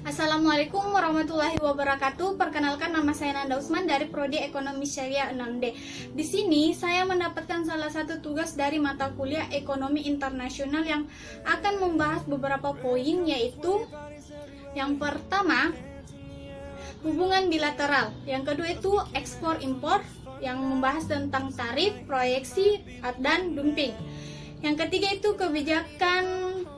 Assalamualaikum warahmatullahi wabarakatuh. Perkenalkan, nama saya Nanda Usman dari Prodi Ekonomi Syariah 6D. Di sini saya mendapatkan salah satu tugas dari mata kuliah Ekonomi Internasional yang akan membahas beberapa poin, yaitu yang pertama, hubungan bilateral. Yang kedua itu ekspor impor, yang membahas tentang tarif, proyeksi, dan dumping. Yang ketiga itu kebijakan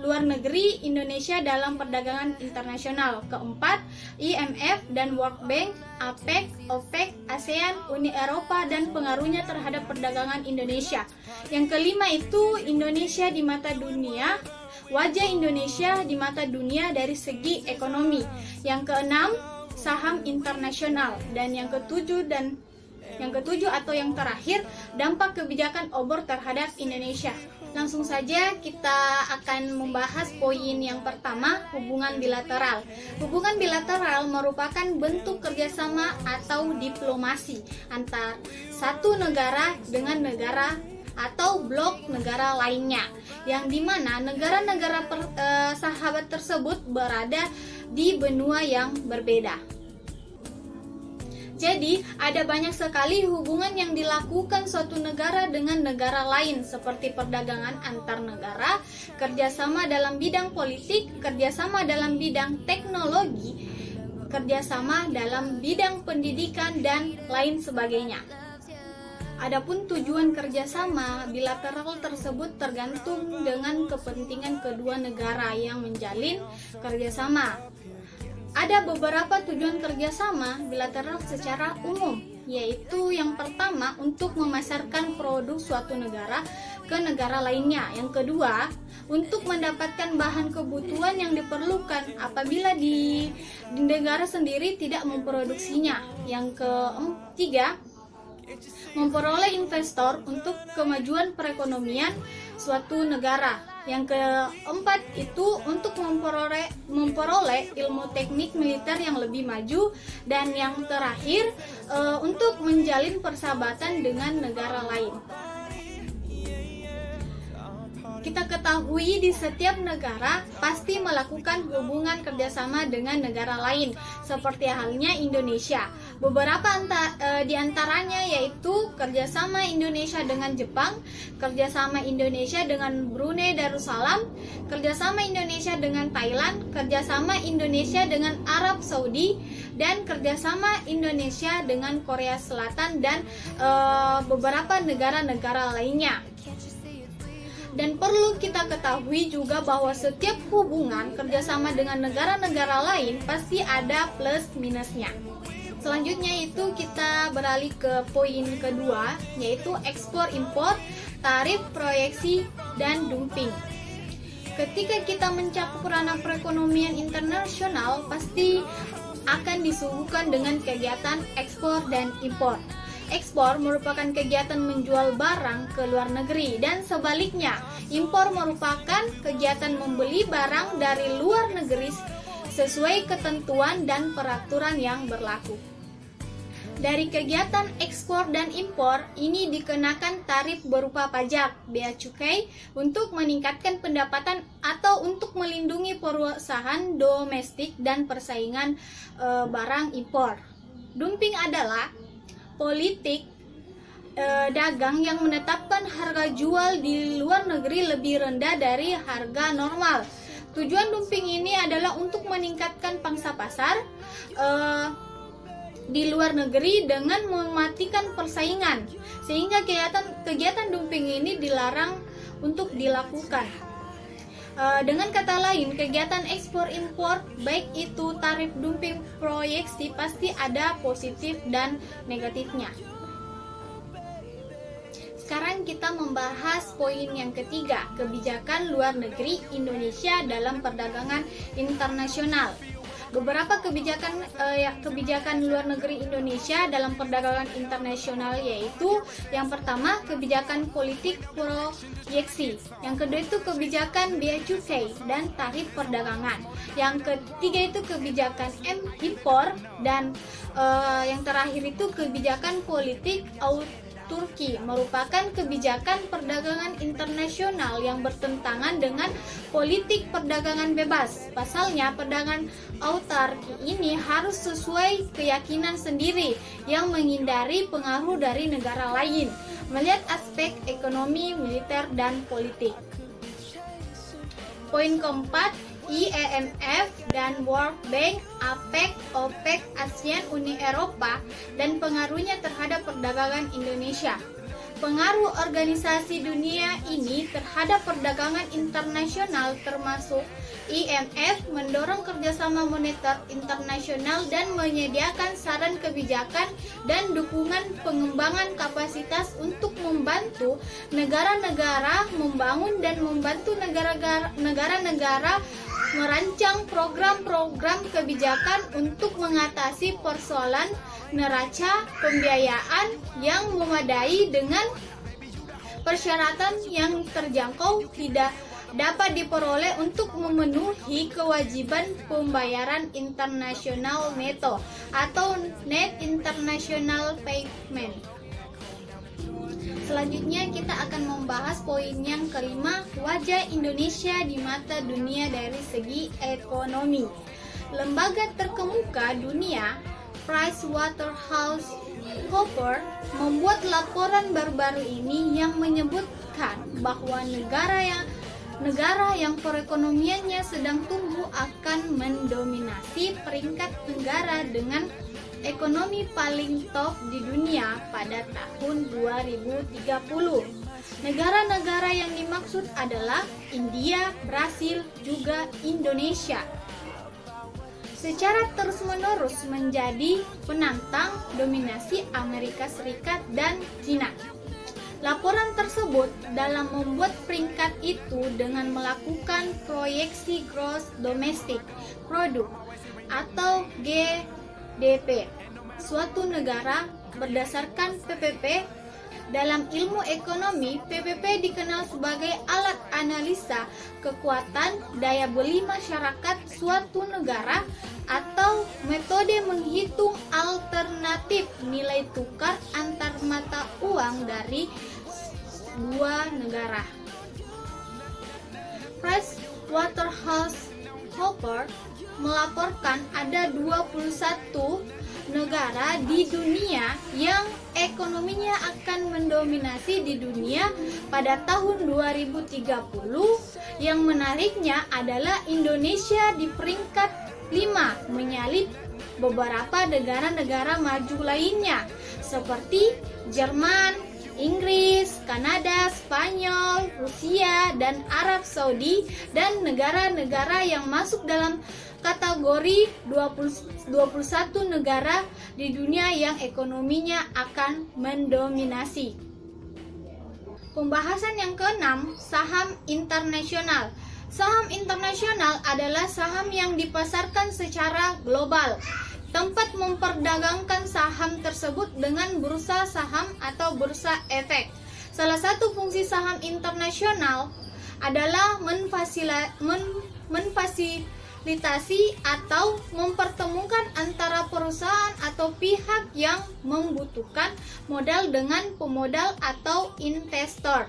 luar negeri Indonesia dalam perdagangan internasional. Keempat, IMF dan World Bank, APEC, OPEC, ASEAN, Uni Eropa dan pengaruhnya terhadap perdagangan Indonesia. Yang kelima itu Indonesia di mata dunia, wajah Indonesia di mata dunia dari segi ekonomi. Yang keenam, saham internasional. Dan yang ketujuh atau yang terakhir, dampak kebijakan obor terhadap Indonesia. Langsung saja kita akan membahas poin yang pertama, hubungan bilateral. Hubungan bilateral merupakan bentuk kerjasama atau diplomasi antar satu negara dengan negara atau blok negara lainnya, yang dimana negara-negara sahabat tersebut berada di benua yang berbeda. Jadi, ada banyak sekali hubungan yang dilakukan suatu negara dengan negara lain, seperti perdagangan antar negara, kerjasama dalam bidang politik, kerjasama dalam bidang teknologi, kerjasama dalam bidang pendidikan, dan lain sebagainya. Adapun tujuan kerjasama bilateral tersebut tergantung dengan kepentingan kedua negara yang menjalin kerjasama. Ada beberapa tujuan kerjasama bilateral secara umum, yaitu yang pertama untuk memasarkan produk suatu negara ke negara lainnya. Yang kedua, untuk mendapatkan bahan kebutuhan yang diperlukan apabila di negara sendiri tidak memproduksinya. Yang ketiga, memperoleh investor untuk kemajuan perekonomian suatu negara. Yang keempat itu untuk memperoleh ilmu teknik militer yang lebih maju. Dan yang terakhir, untuk menjalin persahabatan dengan negara lain. Kita ketahui di setiap negara pasti melakukan hubungan kerjasama dengan negara lain, seperti halnya Indonesia. Beberapa di antaranya yaitu kerjasama Indonesia dengan Jepang, kerjasama Indonesia dengan Brunei Darussalam, kerjasama Indonesia dengan Thailand, kerjasama Indonesia dengan Arab Saudi, dan kerjasama Indonesia dengan Korea Selatan dan beberapa negara-negara lainnya. Dan perlu kita ketahui juga bahwa setiap hubungan kerjasama dengan negara-negara lain pasti ada plus minusnya. Selanjutnya itu kita beralih ke poin kedua, yaitu ekspor impor, tarif, proyeksi, dan dumping. Ketika kita mencakup ranah perekonomian internasional, pasti akan disuguhkan dengan kegiatan ekspor dan impor. Ekspor merupakan kegiatan menjual barang ke luar negeri, dan sebaliknya, impor merupakan kegiatan membeli barang dari luar negeri sesuai ketentuan dan peraturan yang berlaku. Dari kegiatan ekspor dan impor ini dikenakan tarif berupa pajak, bea cukai, untuk meningkatkan pendapatan atau untuk melindungi perusahaan domestik dan persaingan barang impor. Dumping adalah politik dagang yang menetapkan harga jual di luar negeri lebih rendah dari harga normal. Tujuan dumping ini adalah untuk meningkatkan pangsa pasar di luar negeri dengan mematikan persaingan, sehingga kegiatan dumping ini dilarang untuk dilakukan. Dengan kata lain, kegiatan ekspor impor, baik itu tarif, dumping, proyeksi, pasti ada positif dan negatifnya. Sekarang kita membahas poin yang ketiga, kebijakan luar negeri Indonesia dalam perdagangan internasional. Beberapa kebijakan luar negeri Indonesia dalam perdagangan internasional, yaitu yang pertama kebijakan politik proyeksi, yang kedua itu kebijakan bea cukai dan tarif perdagangan, yang ketiga itu kebijakan impor, dan yang terakhir itu kebijakan politik Turki merupakan kebijakan perdagangan internasional yang bertentangan dengan politik perdagangan bebas. Pasalnya, perdagangan autarki ini harus sesuai keyakinan sendiri yang menghindari pengaruh dari negara lain, melihat aspek ekonomi, militer, dan politik. Poin keempat, IMF dan World Bank, APEC, OPEC, ASEAN, Uni Eropa, dan pengaruhnya terhadap perdagangan Indonesia. Pengaruh organisasi dunia ini terhadap perdagangan internasional termasuk IMF mendorong kerjasama moneter internasional dan menyediakan saran kebijakan dan dukungan pengembangan kapasitas untuk membantu negara-negara membangun dan membantu negara-negara merancang program-program kebijakan untuk mengatasi persoalan neraca pembiayaan yang memadai dengan persyaratan yang terjangkau tidak dapat diperoleh untuk memenuhi kewajiban pembayaran internasional neto atau net international payment. Selanjutnya kita akan membahas poin yang kelima, wajah Indonesia di mata dunia dari segi ekonomi. Lembaga terkemuka dunia PricewaterhouseCoopers membuat laporan baru-baru ini yang menyebutkan bahwa negara yang perekonomiannya sedang tumbuh akan mendominasi peringkat negara dengan ekonomi paling top di dunia pada tahun 2030. Negara-negara yang dimaksud adalah India, Brasil, juga Indonesia. Secara terus-menerus menjadi penantang dominasi Amerika Serikat dan China. Laporan tersebut dalam membuat peringkat itu dengan melakukan proyeksi Gross Domestic Product atau GDP suatu negara berdasarkan PPP. Dalam ilmu ekonomi, PPP dikenal sebagai alat analisa kekuatan daya beli masyarakat suatu negara atau metode menghitung alternatif nilai tukar antar mata uang dari dua negara. PricewaterhouseCoopers melaporkan ada 21 negara di dunia yang ekonominya akan mendominasi di dunia pada tahun 2030. Yang menariknya adalah Indonesia di peringkat 5 menyalip beberapa negara-negara maju lainnya seperti Jerman, Inggris, Kanada, Spanyol, Rusia, dan Arab Saudi, dan negara-negara yang masuk dalam kategori 21 negara di dunia yang ekonominya akan mendominasi. Pembahasan yang keenam, saham internasional. Saham internasional adalah saham yang dipasarkan secara global. Tempat memperdagangkan saham tersebut dengan bursa saham atau bursa efek. Salah satu fungsi saham internasional adalah memfasilitasi atau mempertemukan antara perusahaan atau pihak yang membutuhkan modal dengan pemodal atau investor.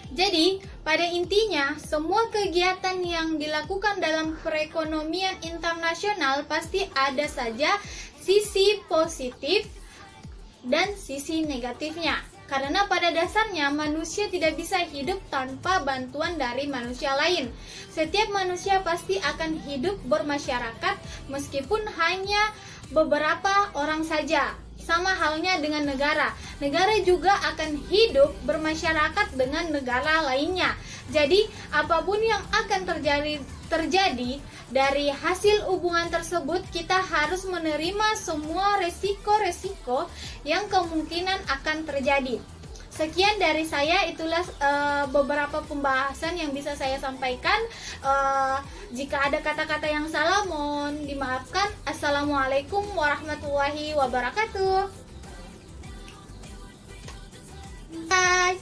Jadi, pada intinya, semua kegiatan yang dilakukan dalam perekonomian internasional pasti ada saja sisi positif dan sisi negatifnya. Karena pada dasarnya manusia tidak bisa hidup tanpa bantuan dari manusia lain. Setiap manusia pasti akan hidup bermasyarakat meskipun hanya beberapa orang saja. Sama halnya dengan negara. Negara juga akan hidup bermasyarakat dengan negara lainnya. Jadi, apapun yang akan terjadi dari hasil hubungan tersebut, kita harus menerima semua resiko-resiko yang kemungkinan akan terjadi. Sekian dari saya, itulah beberapa pembahasan yang bisa saya sampaikan. Jika ada kata-kata yang salah, mohon dimaafkan. Assalamualaikum warahmatullahi wabarakatuh. Bye.